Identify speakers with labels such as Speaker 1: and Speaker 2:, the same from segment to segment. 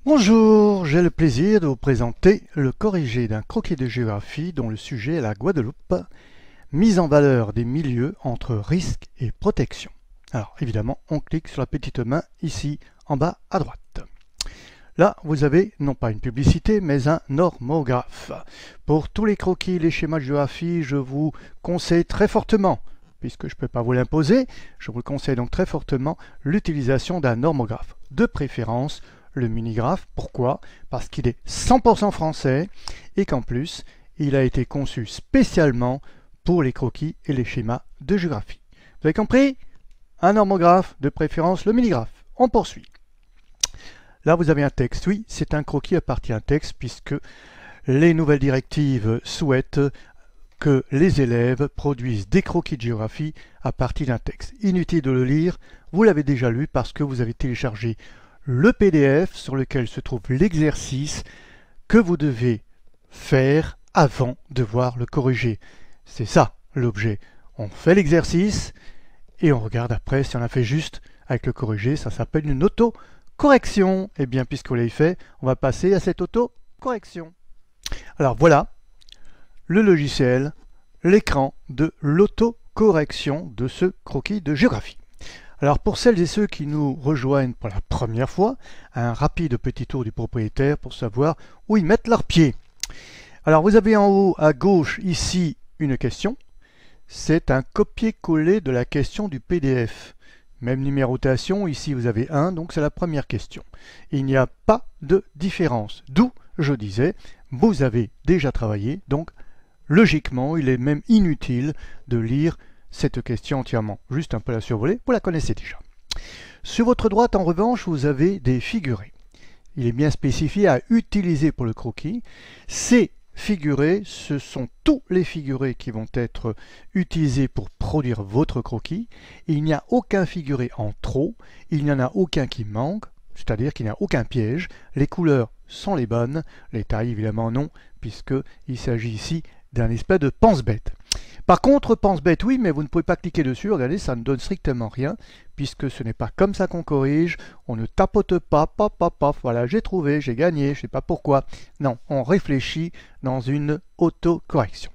Speaker 1: Bonjour, j'ai le plaisir de vous présenter le corrigé d'un croquis de géographie dont le sujet est la Guadeloupe, mise en valeur des milieux entre risque et protection. Alors évidemment, on clique sur la petite main ici en bas à droite. Là, vous avez non pas une publicité, mais un normographe. Pour tous les croquis, les schémas de géographie, je vous conseille très fortement, puisque je ne peux pas vous l'imposer, je vous conseille donc très fortement l'utilisation d'un normographe. De préférence, le minigraphe. Pourquoi? Parce qu'il est 100% français et qu'en plus, il a été conçu spécialement pour les croquis et les schémas de géographie. Vous avez compris? Un normographe, de préférence le minigraphe. On poursuit. Là, vous avez un texte. Oui, c'est un croquis à partir d'un texte puisque les nouvelles directives souhaitent que les élèves produisent des croquis de géographie à partir d'un texte. Inutile de le lire, vous l'avez déjà lu parce que vous avez téléchargé le PDF sur lequel se trouve l'exercice que vous devez faire avant de voir le corrigé. C'est ça l'objet. On fait l'exercice et on regarde après si on a fait juste avec le corrigé. Ça s'appelle une auto-correction. Et bien, puisque vous l'avez fait, on va passer à cette auto-correction. Alors voilà le logiciel, l'écran de l'auto-correction de ce croquis de géographie. Alors pour celles et ceux qui nous rejoignent pour la première fois, un rapide petit tour du propriétaire pour savoir où ils mettent leurs pieds. Alors vous avez en haut à gauche ici une question. C'est un copier-coller de la question du PDF. Même numérotation, ici vous avez 1, donc c'est la première question. Il n'y a pas de différence. D'où, je disais, vous avez déjà travaillé, donc logiquement, il est même inutile de lire cette question entièrement. Juste un peu la survoler, vous la connaissez déjà. Sur votre droite, en revanche, vous avez des figurés. Il est bien spécifié à utiliser pour le croquis. Ces figurés, ce sont tous les figurés qui vont être utilisés pour produire votre croquis. Il n'y a aucun figuré en trop, il n'y en a aucun qui manque, c'est-à-dire qu'il n'y a aucun piège. Les couleurs sont les bonnes, les tailles évidemment non, puisqu'il s'agit ici d'un espèce de pense-bête. Par contre, pense-bête, oui, mais vous ne pouvez pas cliquer dessus, regardez, ça ne donne strictement rien, puisque ce n'est pas comme ça qu'on corrige, on ne tapote pas, pop, pop, pop, voilà, j'ai trouvé, j'ai gagné, je ne sais pas pourquoi. Non, on réfléchit dans une autocorrection.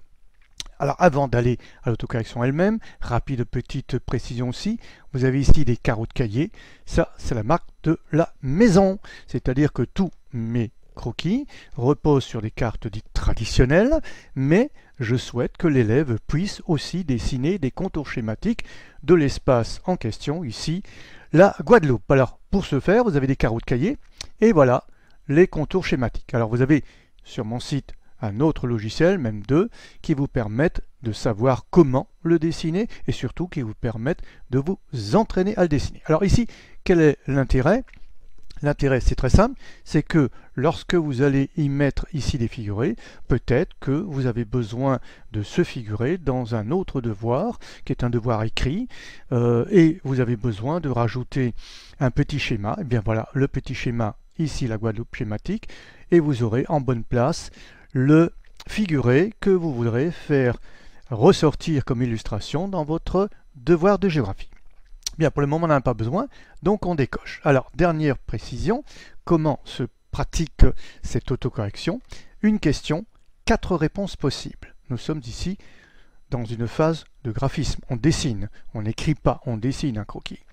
Speaker 1: Alors avant d'aller à l'autocorrection elle-même, rapide petite précision aussi, vous avez ici des carreaux de cahier, ça c'est la marque de la maison, c'est-à-dire que tous mes croquis reposent sur des cartes dites traditionnelles, mais je souhaite que l'élève puisse aussi dessiner des contours schématiques de l'espace en question, ici la Guadeloupe. Alors pour ce faire, vous avez des carreaux de cahier, et voilà les contours schématiques. Alors vous avez sur mon site un autre logiciel, même deux, qui vous permettent de savoir comment le dessiner et surtout qui vous permettent de vous entraîner à le dessiner. Alors ici, quel est l'intérêt? L'intérêt, c'est très simple, c'est que lorsque vous allez y mettre ici des figurés, peut-être que vous avez besoin de se figurer dans un autre devoir, qui est un devoir écrit, et vous avez besoin de rajouter un petit schéma. Et bien voilà, le petit schéma, ici la Guadeloupe schématique, et vous aurez en bonne place le figuré que vous voudrez faire ressortir comme illustration dans votre devoir de géographie. Bien, pour le moment, on n'en a pas besoin, donc on décoche. Alors, dernière précision, comment se pratique cette autocorrection? Une question, 4 réponses possibles. Nous sommes ici dans une phase de graphisme. On dessine, on n'écrit pas, on dessine un croquis.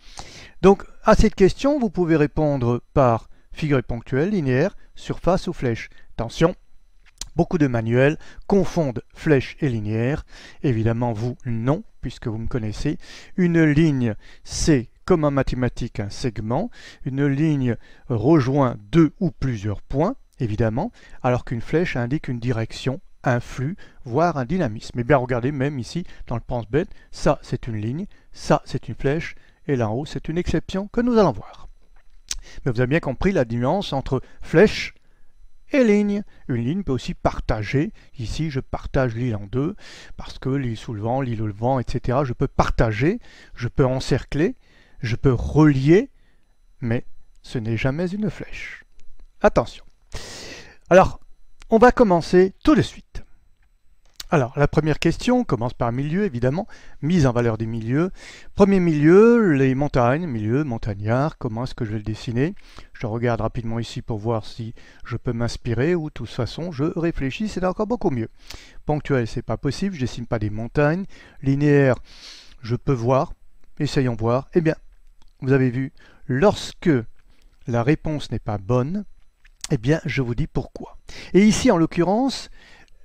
Speaker 1: Donc, à cette question, vous pouvez répondre par figuré ponctuel, linéaire, surface ou flèche. Attention, beaucoup de manuels confondent flèche et linéaire. Évidemment, vous, non, puisque vous me connaissez. Une ligne, c'est comme en mathématiques un segment. Une ligne rejoint deux ou plusieurs points, évidemment, alors qu'une flèche indique une direction, un flux, voire un dynamisme. Et bien, regardez, même ici, dans le pense-bête, ça, c'est une ligne, ça, c'est une flèche, et là en haut, c'est une exception que nous allons voir. Mais vous avez bien compris la nuance entre flèche et ligne. Une ligne peut aussi partager. Ici, je partage l'île en deux, parce que l'île sous le vent, l'île au vent, etc. Je peux partager, je peux encercler, je peux relier, mais ce n'est jamais une flèche. Attention. Alors, on va commencer tout de suite. Alors, la première question commence par milieu, évidemment, mise en valeur des milieux. Premier milieu, les montagnes, milieu montagnard, comment est-ce que je vais le dessiner? Je regarde rapidement ici pour voir si je peux m'inspirer ou de toute façon, je réfléchis, c'est encore beaucoup mieux. Ponctuel, c'est pas possible, je dessine pas des montagnes. Linéaire, je peux voir, essayons voir. Eh bien, vous avez vu, lorsque la réponse n'est pas bonne, eh bien, je vous dis pourquoi. Et ici, en l'occurrence,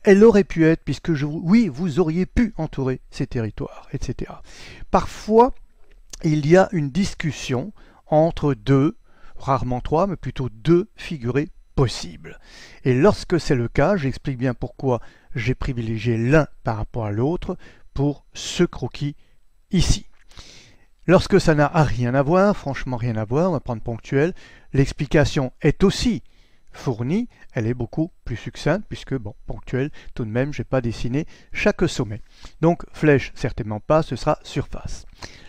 Speaker 1: elle aurait pu être, puisque oui, vous auriez pu entourer ces territoires, etc. Parfois, il y a une discussion entre deux, rarement trois, mais plutôt deux figurés possibles. Et lorsque c'est le cas, j'explique bien pourquoi j'ai privilégié l'un par rapport à l'autre pour ce croquis ici. Lorsque ça n'a rien à voir, franchement rien à voir, on va prendre ponctuel, l'explication est aussi fournie, elle est beaucoup plus succincte puisque, bon, ponctuel, tout de même, je n'ai pas dessiné chaque sommet. Donc, flèche, certainement pas, ce sera surface.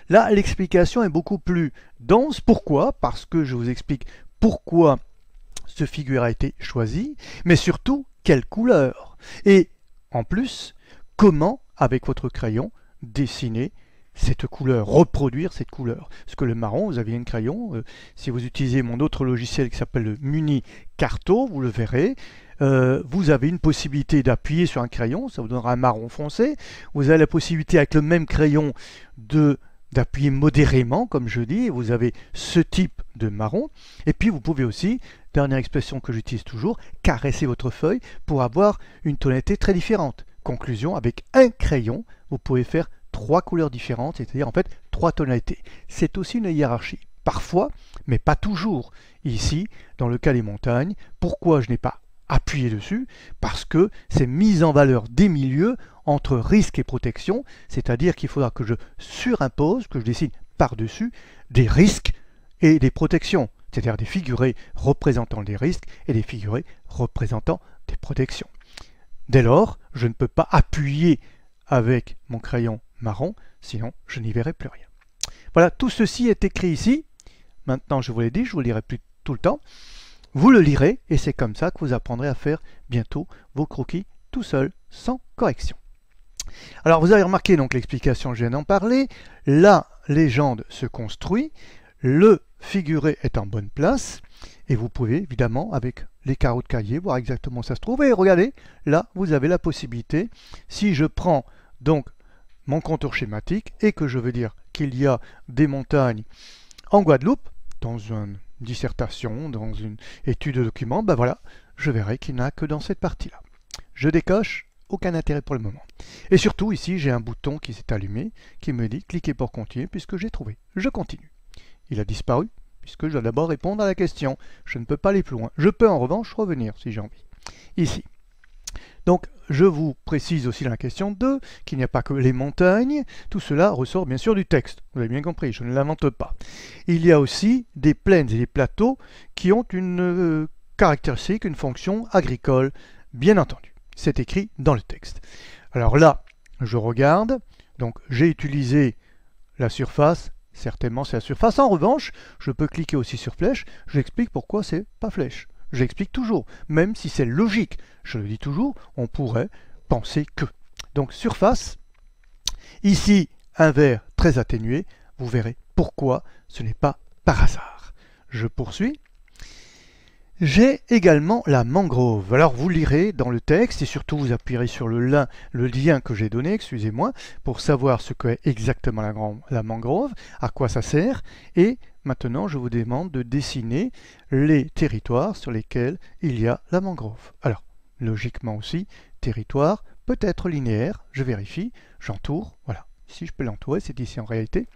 Speaker 1: Là, l'explication est beaucoup plus dense. Pourquoi? Parce que je vous explique pourquoi ce figure a été choisi, mais surtout, quelle couleur. Et, en plus, comment, avec votre crayon, dessiner cette couleur, reproduire cette couleur. Parce que le marron, vous avez un crayon, si vous utilisez mon autre logiciel qui s'appelle le Muni Carto, vous le verrez, vous avez une possibilité d'appuyer sur un crayon, ça vous donnera un marron foncé. Vous avez la possibilité avec le même crayon d'appuyer modérément, comme je dis, et vous avez ce type de marron. Et puis vous pouvez aussi, dernière expression que j'utilise toujours, caresser votre feuille pour avoir une tonalité très différente. Conclusion, avec un crayon, vous pouvez faire trois couleurs différentes, c'est-à-dire en fait trois tonalités. C'est aussi une hiérarchie. Parfois, mais pas toujours. Ici, dans le cas des montagnes, pourquoi je n'ai pas appuyé dessus? Parce que c'est mise en valeur des milieux entre risque et protection, c'est-à-dire qu'il faudra que je surimpose, que je dessine par-dessus des risques et des protections, c'est-à-dire des figurés représentant des risques et des figurés représentant des protections. Dès lors, je ne peux pas appuyer avec mon crayon marron, sinon je n'y verrai plus rien. Voilà, tout ceci est écrit ici. Maintenant, je vous l'ai dit, je ne vous le lirai plus tout le temps. Vous le lirez et c'est comme ça que vous apprendrez à faire bientôt vos croquis tout seul, sans correction. Alors, vous avez remarqué donc l'explication, je viens d'en parler. La légende se construit, le figuré est en bonne place et vous pouvez évidemment, avec les carreaux de cahier, voir exactement où ça se trouve. Et regardez, là, vous avez la possibilité, si je prends donc mon contour schématique et que je veux dire qu'il y a des montagnes en Guadeloupe, dans une dissertation, dans une étude de document, ben voilà, je verrai qu'il n'y en a que dans cette partie-là. Je décoche, aucun intérêt pour le moment. Et surtout, ici, j'ai un bouton qui s'est allumé, qui me dit cliquez pour continuer, puisque j'ai trouvé. Je continue. Il a disparu, puisque je dois d'abord répondre à la question. Je ne peux pas aller plus loin. Je peux en revanche revenir, si j'ai envie. Ici. Donc, je vous précise aussi dans la question 2 qu'il n'y a pas que les montagnes. Tout cela ressort bien sûr du texte. Vous avez bien compris, je ne l'invente pas. Il y a aussi des plaines et des plateaux qui ont une caractéristique, une fonction agricole, bien entendu. C'est écrit dans le texte. Alors là, je regarde. Donc, j'ai utilisé la surface. Certainement, c'est la surface. En revanche, je peux cliquer aussi sur flèche. J'explique pourquoi c'est pas flèche. J'explique toujours, même si c'est logique. Je le dis toujours, on pourrait penser que. Donc surface, ici un vert très atténué, vous verrez pourquoi ce n'est pas par hasard. Je poursuis. J'ai également la mangrove. Alors vous lirez dans le texte et surtout vous appuierez sur le lien que j'ai donné, excusez-moi, pour savoir ce qu'est exactement la mangrove, à quoi ça sert. Et maintenant je vous demande de dessiner les territoires sur lesquels il y a la mangrove. Alors, logiquement aussi, territoire peut être linéaire, je vérifie, j'entoure, voilà. Si je peux l'entourer, c'est ici en réalité.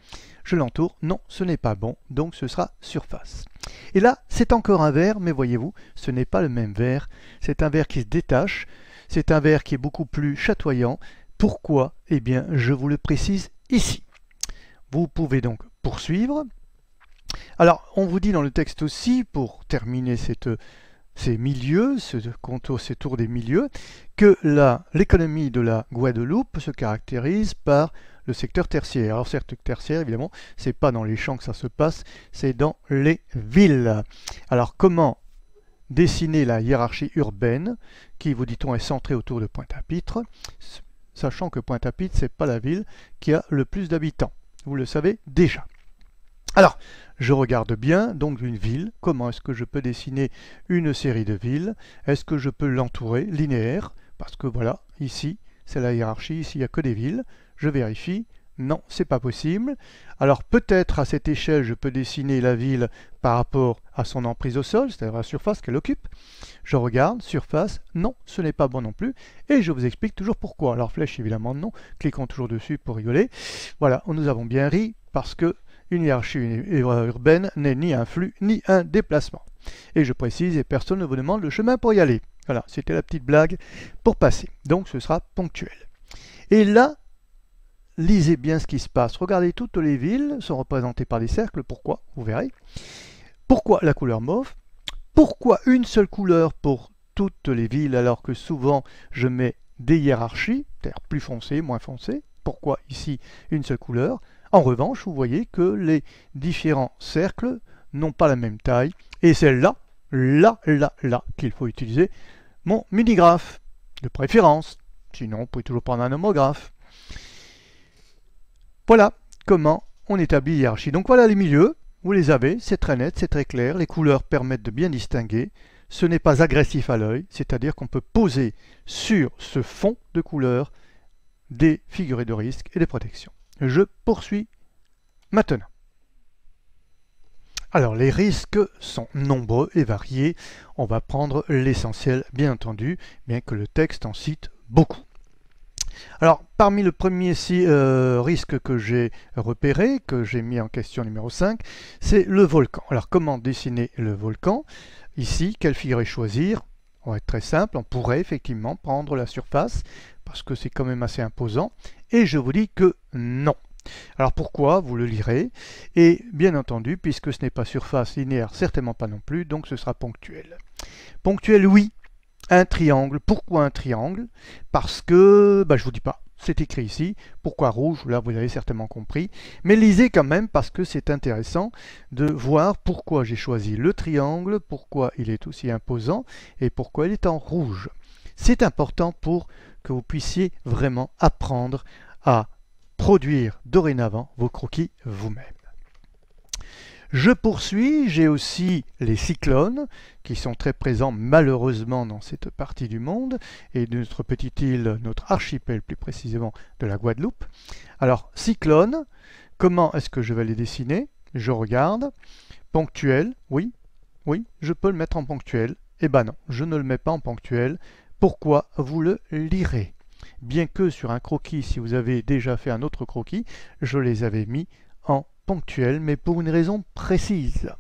Speaker 1: Je l'entoure, non, ce n'est pas bon, donc ce sera surface. Et là, c'est encore un vert, mais voyez-vous, ce n'est pas le même vert. C'est un vert qui se détache, c'est un vert qui est beaucoup plus chatoyant. Pourquoi? Eh bien, je vous le précise ici. Vous pouvez donc poursuivre. Alors, on vous dit dans le texte aussi, pour terminer ces milieux, ce contour, ces tours des milieux, que l'économie de la Guadeloupe se caractérise par le secteur tertiaire. Alors, secteur tertiaire, évidemment, c'est pas dans les champs que ça se passe, c'est dans les villes. Alors, comment dessiner la hiérarchie urbaine, qui, vous dit-on, est centrée autour de Pointe-à-Pitre? sachant que Pointe-à-Pitre, ce n'est pas la ville qui a le plus d'habitants. Vous le savez déjà. Alors, je regarde bien, donc une ville, comment est-ce que je peux dessiner une série de villes? Est-ce que je peux l'entourer linéaire? Parce que voilà, ici, c'est la hiérarchie, ici il n'y a que des villes. Je vérifie, non, c'est pas possible. Alors peut-être à cette échelle, je peux dessiner la ville par rapport à son emprise au sol, c'est-à-dire la surface qu'elle occupe. Je regarde, surface, non, ce n'est pas bon non plus. Et je vous explique toujours pourquoi. Alors flèche, évidemment non, cliquons toujours dessus pour rigoler. Voilà, nous avons bien ri parce que une hiérarchie urbaine n'est ni un flux ni un déplacement. Et je précise, et personne ne vous demande le chemin pour y aller. Voilà, c'était la petite blague pour passer. Donc ce sera ponctuel. Et là, lisez bien ce qui se passe. Regardez, toutes les villes sont représentées par des cercles. Pourquoi? Vous verrez. Pourquoi la couleur mauve? Pourquoi une seule couleur pour toutes les villes alors que souvent je mets des hiérarchies, c'est-à-dire plus foncé, moins foncé? Pourquoi ici une seule couleur? En revanche, vous voyez que les différents cercles n'ont pas la même taille. Et c'est là qu'il faut utiliser mon mini-graphe de préférence. Sinon, vous pouvez toujours prendre un homographe. Voilà comment on établit la hiérarchie. Donc voilà les milieux, vous les avez, c'est très net, c'est très clair. Les couleurs permettent de bien distinguer. Ce n'est pas agressif à l'œil, c'est-à-dire qu'on peut poser sur ce fond de couleurs des figurés de risque et des protections. Je poursuis maintenant. Alors les risques sont nombreux et variés. On va prendre l'essentiel bien entendu, bien que le texte en cite beaucoup. Alors parmi le premier risque que j'ai repéré, que j'ai mis en question numéro 5, c'est le volcan. Alors comment dessiner le volcan? Ici, quelle figuré choisir? On va être très simple, on pourrait effectivement prendre la surface, parce que c'est quand même assez imposant, et je vous dis que non. Alors pourquoi? Vous le lirez. Et bien entendu, puisque ce n'est pas surface linéaire, certainement pas non plus, donc ce sera ponctuel. Ponctuel, oui. Un triangle. Pourquoi un triangle? Parce que, je ne vous dis pas, c'est écrit ici. Pourquoi rouge? Là, vous avez certainement compris. Mais lisez quand même parce que c'est intéressant de voir pourquoi j'ai choisi le triangle, pourquoi il est aussi imposant et pourquoi il est en rouge. C'est important pour que vous puissiez vraiment apprendre à produire dorénavant vos croquis vous-même. Je poursuis, j'ai aussi les cyclones qui sont très présents malheureusement dans cette partie du monde et de notre petite île, notre archipel plus précisément de la Guadeloupe. Alors cyclones, comment est-ce que je vais les dessiner? Je regarde, ponctuel, oui, je peux le mettre en ponctuel. Eh ben non, je ne le mets pas en ponctuel. Pourquoi? Vous le lirez. Bien que sur un croquis, si vous avez déjà fait un autre croquis, je les avais mis en ponctuel, mais pour une raison précise.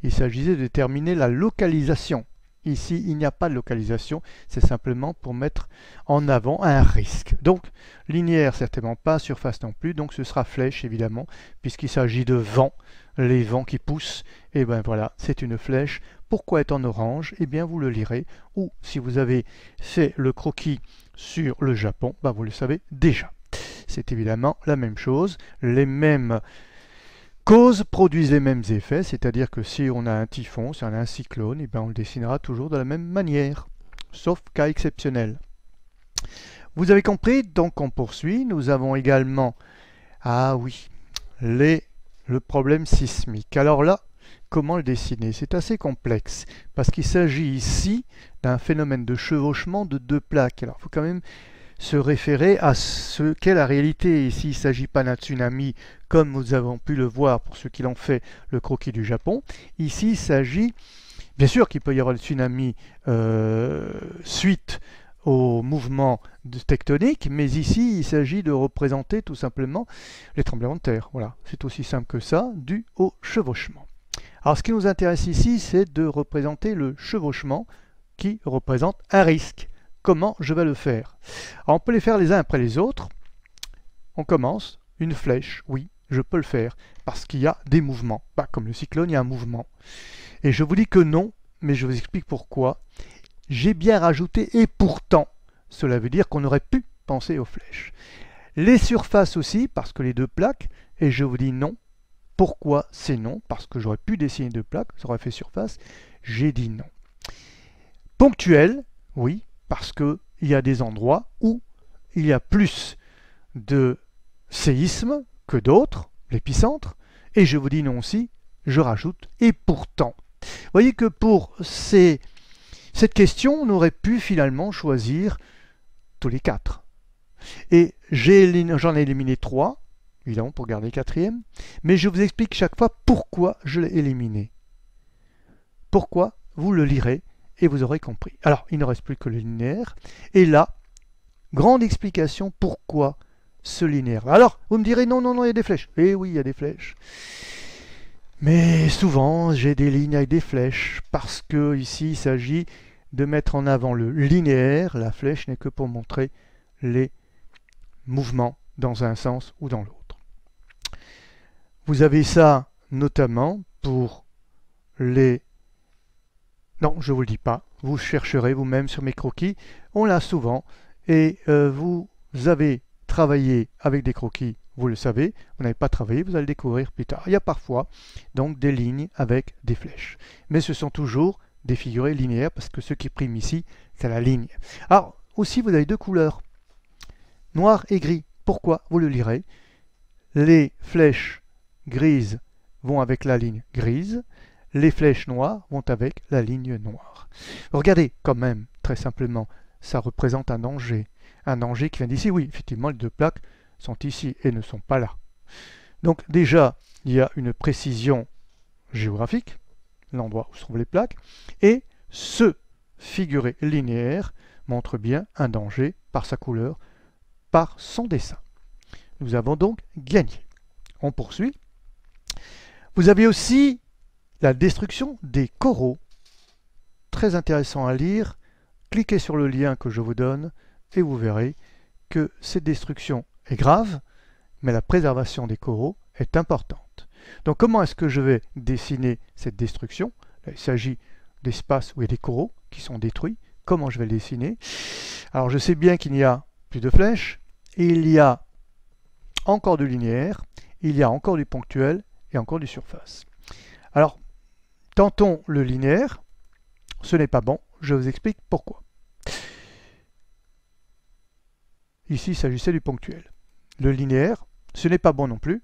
Speaker 1: Il s'agissait de déterminer la localisation. Ici, il n'y a pas de localisation, c'est simplement pour mettre en avant un risque. Donc, linéaire, certainement pas, surface non plus, donc ce sera flèche, évidemment, puisqu'il s'agit de vent, les vents qui poussent, et bien voilà, c'est une flèche. Pourquoi est en orange? Eh bien, vous le lirez, ou si vous avez fait le croquis sur le Japon, vous le savez déjà. C'est évidemment la même chose, les mêmes causes produisent les mêmes effets, c'est-à-dire que si on a un typhon, si on a un cyclone, eh bien on le dessinera toujours de la même manière, sauf cas exceptionnel. Vous avez compris, donc on poursuit. Nous avons également, le problème sismique. Alors là, comment le dessiner? C'est assez complexe, parce qu'il s'agit ici d'un phénomène de chevauchement de deux plaques. Alors il faut quand même se référer à ce qu'est la réalité. Ici, il ne s'agit pas d'un tsunami comme nous avons pu le voir pour ceux qui l'ont fait, le croquis du Japon. Ici, il s'agit, bien sûr qu'il peut y avoir le tsunami suite au mouvement tectonique, mais ici, il s'agit de représenter tout simplement les tremblements de terre. Voilà, c'est aussi simple que ça, dû au chevauchement. Alors, ce qui nous intéresse ici, c'est de représenter le chevauchement qui représente un risque. Comment je vais le faire? Alors, on peut les faire les uns après les autres. On commence, une flèche, oui, je peux le faire, parce qu'il y a des mouvements. Comme le cyclone, il y a un mouvement. Et je vous dis que non, mais je vous explique pourquoi. J'ai bien rajouté et pourtant, cela veut dire qu'on aurait pu penser aux flèches. Les surfaces aussi, parce que les deux plaques, et je vous dis non. Pourquoi c'est non? Parce que j'aurais pu dessiner deux plaques, ça aurait fait surface, j'ai dit non. Ponctuel, oui, parce qu'il y a des endroits où il y a plus de séismes que d'autres, l'épicentre, et je vous dis non aussi, je rajoute, et pourtant. Vous voyez que pour cette question, on aurait pu finalement choisir tous les 4. Et j'en ai éliminé 3, évidemment pour garder le 4e, mais je vous explique chaque fois pourquoi je l'ai éliminé. Pourquoi, vous le lirez et vous aurez compris. Alors, il ne reste plus que le linéaire, et là, grande explication pourquoi ce linéaire. Alors, vous me direz, non, non, non, il y a des flèches. Eh oui, il y a des flèches. Mais souvent, j'ai des lignes avec des flèches, parce que ici, il s'agit de mettre en avant le linéaire. La flèche n'est que pour montrer les mouvements dans un sens ou dans l'autre. Vous avez ça notamment pour les... Non, je ne vous le dis pas. Vous chercherez vous-même sur mes croquis. On l'a souvent. Et vous avez travaillé avec des croquis, vous le savez. Vous n'avez pas travaillé, vous allez le découvrir plus tard. Il y a parfois donc des lignes avec des flèches. Mais ce sont toujours des figurés linéaires parce que ce qui prime ici, c'est la ligne. Alors, aussi, vous avez 2 couleurs. Noir et gris. Pourquoi? Vous le lirez. Les flèches grises vont avec la ligne grise. Les flèches noires vont avec la ligne noire. Regardez, quand même, très simplement, ça représente un danger. Un danger qui vient d'ici. Oui, effectivement, les 2 plaques sont ici et ne sont pas là. Donc déjà, il y a une précision géographique, l'endroit où se trouvent les plaques, et ce figuré linéaire montre bien un danger par sa couleur, par son dessin. Nous avons donc gagné. On poursuit. Vous avez aussi la destruction des coraux. Très intéressant à lire. Cliquez sur le lien que je vous donne et vous verrez que cette destruction est grave, mais la préservation des coraux est importante. Donc comment est-ce que je vais dessiner cette destruction? Là, il s'agit d'espaces où il y a des coraux qui sont détruits. Comment je vais le dessiner? Alors je sais bien qu'il n'y a plus de flèches, il y a encore du linéaire, il y a encore du ponctuel et encore du surface. Alors, tentons le linéaire. Ce n'est pas bon, je vous explique pourquoi. Ici, il s'agissait du ponctuel. Le linéaire, ce n'est pas bon non plus.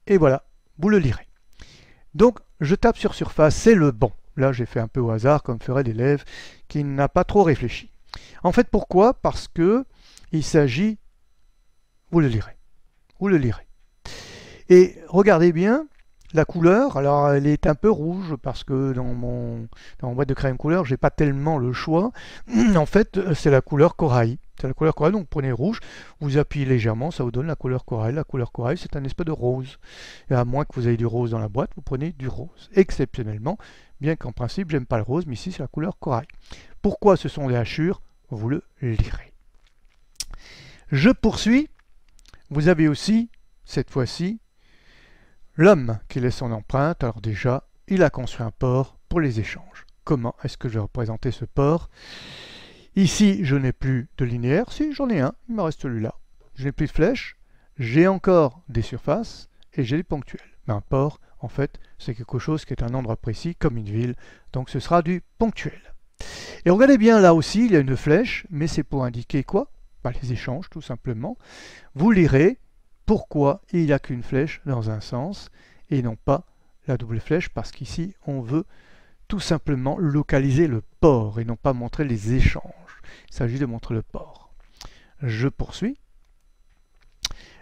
Speaker 1: Et voilà, vous le lirez. Donc, je tape sur surface, c'est le bon. Là, j'ai fait un peu au hasard, comme ferait l'élève qui n'a pas trop réfléchi. En fait, pourquoi? Parce que il s'agit... Vous le lirez. Vous le lirez. Et regardez bien la couleur. Alors, elle est un peu rouge parce que dans mon boîte de crayon couleur, j'ai pas tellement le choix. En fait, c'est la couleur corail. C'est la couleur corail, donc prenez rouge, vous appuyez légèrement, ça vous donne la couleur corail. La couleur corail, c'est un espèce de rose. Et à moins que vous ayez du rose dans la boîte, vous prenez du rose. Exceptionnellement, bien qu'en principe, j'aime pas le rose, mais ici, c'est la couleur corail. Pourquoi ce sont des hachures? Vous le lirez. Je poursuis. Vous avez aussi, cette fois-ci, l'homme qui laisse son empreinte. Alors déjà, il a construit un port pour les échanges. Comment est-ce que je vais représenter ce port? Ici, je n'ai plus de linéaire. Si, j'en ai un, il me reste celui-là. Je n'ai plus de flèches, j'ai encore des surfaces et j'ai des ponctuels. Mais un port, en fait, c'est quelque chose qui est un endroit précis, comme une ville. Donc ce sera du ponctuel. Et regardez bien, là aussi, il y a une flèche, mais c'est pour indiquer quoi? Les échanges, tout simplement. Vous lirez pourquoi il n'y a qu'une flèche dans un sens et non pas la double flèche, parce qu'ici, on veut tout simplement localiser le port et non pas montrer les échanges. Il s'agit de montrer le port. Je poursuis.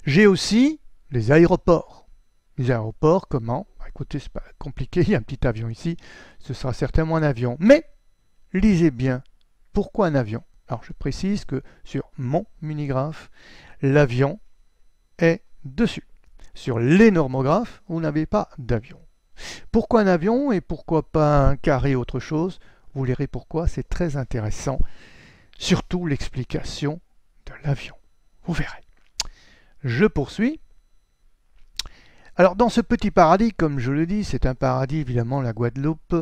Speaker 1: J'ai aussi les aéroports. Les aéroports, comment? Écoutez, c'est pas compliqué, il y a un petit avion ici, ce sera certainement un avion. Mais, lisez bien, pourquoi un avion? Alors je précise que sur mon minigraphe, l'avion est dessus. Sur les normographes, vous n'avez pas d'avion. Pourquoi un avion et pourquoi pas un carré autre chose? Vous lirez pourquoi, c'est très intéressant. Surtout l'explication de l'avion. Vous verrez. Je poursuis. Alors dans ce petit paradis, comme je le dis, c'est un paradis évidemment la Guadeloupe,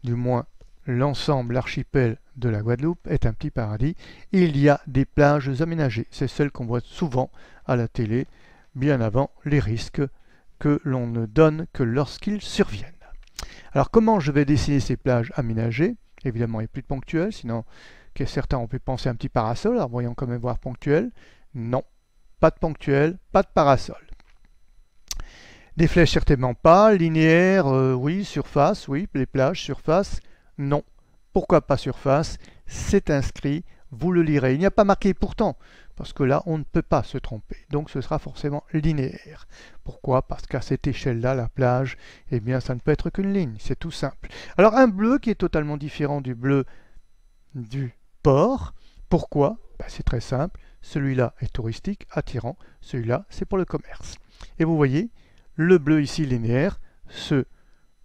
Speaker 1: du moins l'ensemble, l'archipel de la Guadeloupe est un petit paradis. Il y a des plages aménagées. C'est celles qu'on voit souvent à la télé, bien avant les risques que l'on ne donne que lorsqu'ils surviennent. Alors comment je vais dessiner ces plages aménagées? Évidemment, il n'y a plus de ponctuel, sinon que certains ont pu penser un petit parasol. Alors voyons quand même voir ponctuel. Non, pas de ponctuel, pas de parasol. Des flèches certainement pas. Linéaire, oui. Surface, oui. Les plages, surface, non. Pourquoi pas surface? C'est inscrit, vous le lirez. Il n'y a pas marqué pourtant, parce que là, on ne peut pas se tromper. Donc, ce sera forcément linéaire. Pourquoi? Parce qu'à cette échelle-là, la plage, eh bien, ça ne peut être qu'une ligne. C'est tout simple. Alors, un bleu qui est totalement différent du bleu du port. Pourquoi? Ben, c'est très simple. Celui-là est touristique, attirant. Celui-là, c'est pour le commerce. Et vous voyez, le bleu ici linéaire se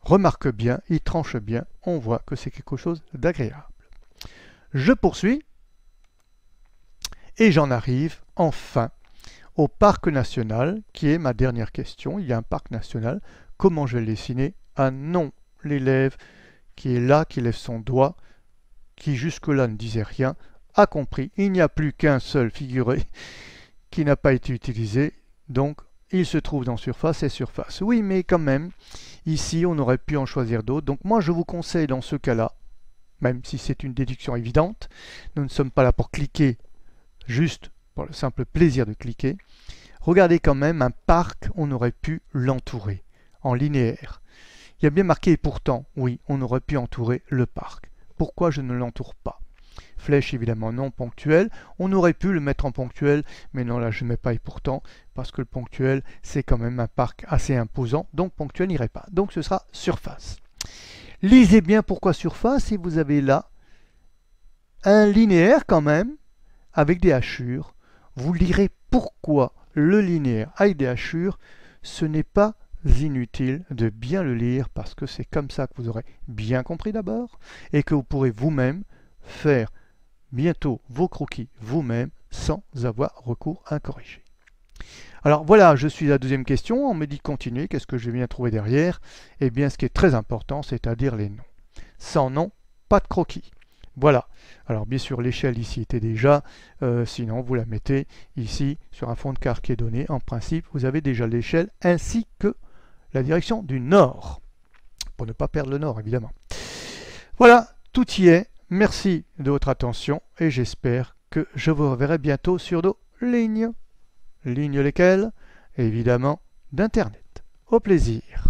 Speaker 1: remarque bien, il tranche bien. On voit que c'est quelque chose d'agréable. Je poursuis et j'en arrive enfin au parc national, qui est ma dernière question. Il y a un parc national. Comment je vais le dessiner? Ah non, l'élève qui est là, qui lève son doigt, qui jusque-là ne disait rien, a compris. Il n'y a plus qu'un seul figuré qui n'a pas été utilisé. Donc, il se trouve dans surface et surface. Oui, mais quand même, ici, on aurait pu en choisir d'autres. Donc, moi, je vous conseille dans ce cas-là, même si c'est une déduction évidente, nous ne sommes pas là pour cliquer juste pour le simple plaisir de cliquer. Regardez quand même, un parc, on aurait pu l'entourer en linéaire. Il y a bien marqué pourtant, oui, on aurait pu entourer le parc. Pourquoi je ne l'entoure pas? Flèche évidemment non ponctuelle. On aurait pu le mettre en ponctuel, mais non, là je ne mets pas et pourtant, parce que le ponctuel, c'est quand même un parc assez imposant, donc ponctuel n'irait pas. Donc ce sera surface. Lisez bien pourquoi surface, et vous avez là un linéaire quand même, avec des hachures. Vous lirez pourquoi le linéaire avec des hachures, ce n'est pas inutile de bien le lire, parce que c'est comme ça que vous aurez bien compris d'abord, et que vous pourrez vous-même faire bientôt vos croquis vous-même sans avoir recours à un corrigé. Alors voilà, je suis à la deuxième question. On me dit continuer. Qu'est-ce que je viens trouver derrière? Eh bien, ce qui est très important, c'est-à-dire les noms. Sans nom, pas de croquis. Voilà. Alors bien sûr, l'échelle ici était déjà, sinon vous la mettez ici sur un fond de carte qui est donné. En principe, vous avez déjà l'échelle ainsi que la direction du nord, pour ne pas perdre le nord évidemment. Voilà, tout y est. Merci de votre attention et j'espère que je vous reverrai bientôt sur nos lignes. Lignes lesquelles? Évidemment d'Internet. Au plaisir.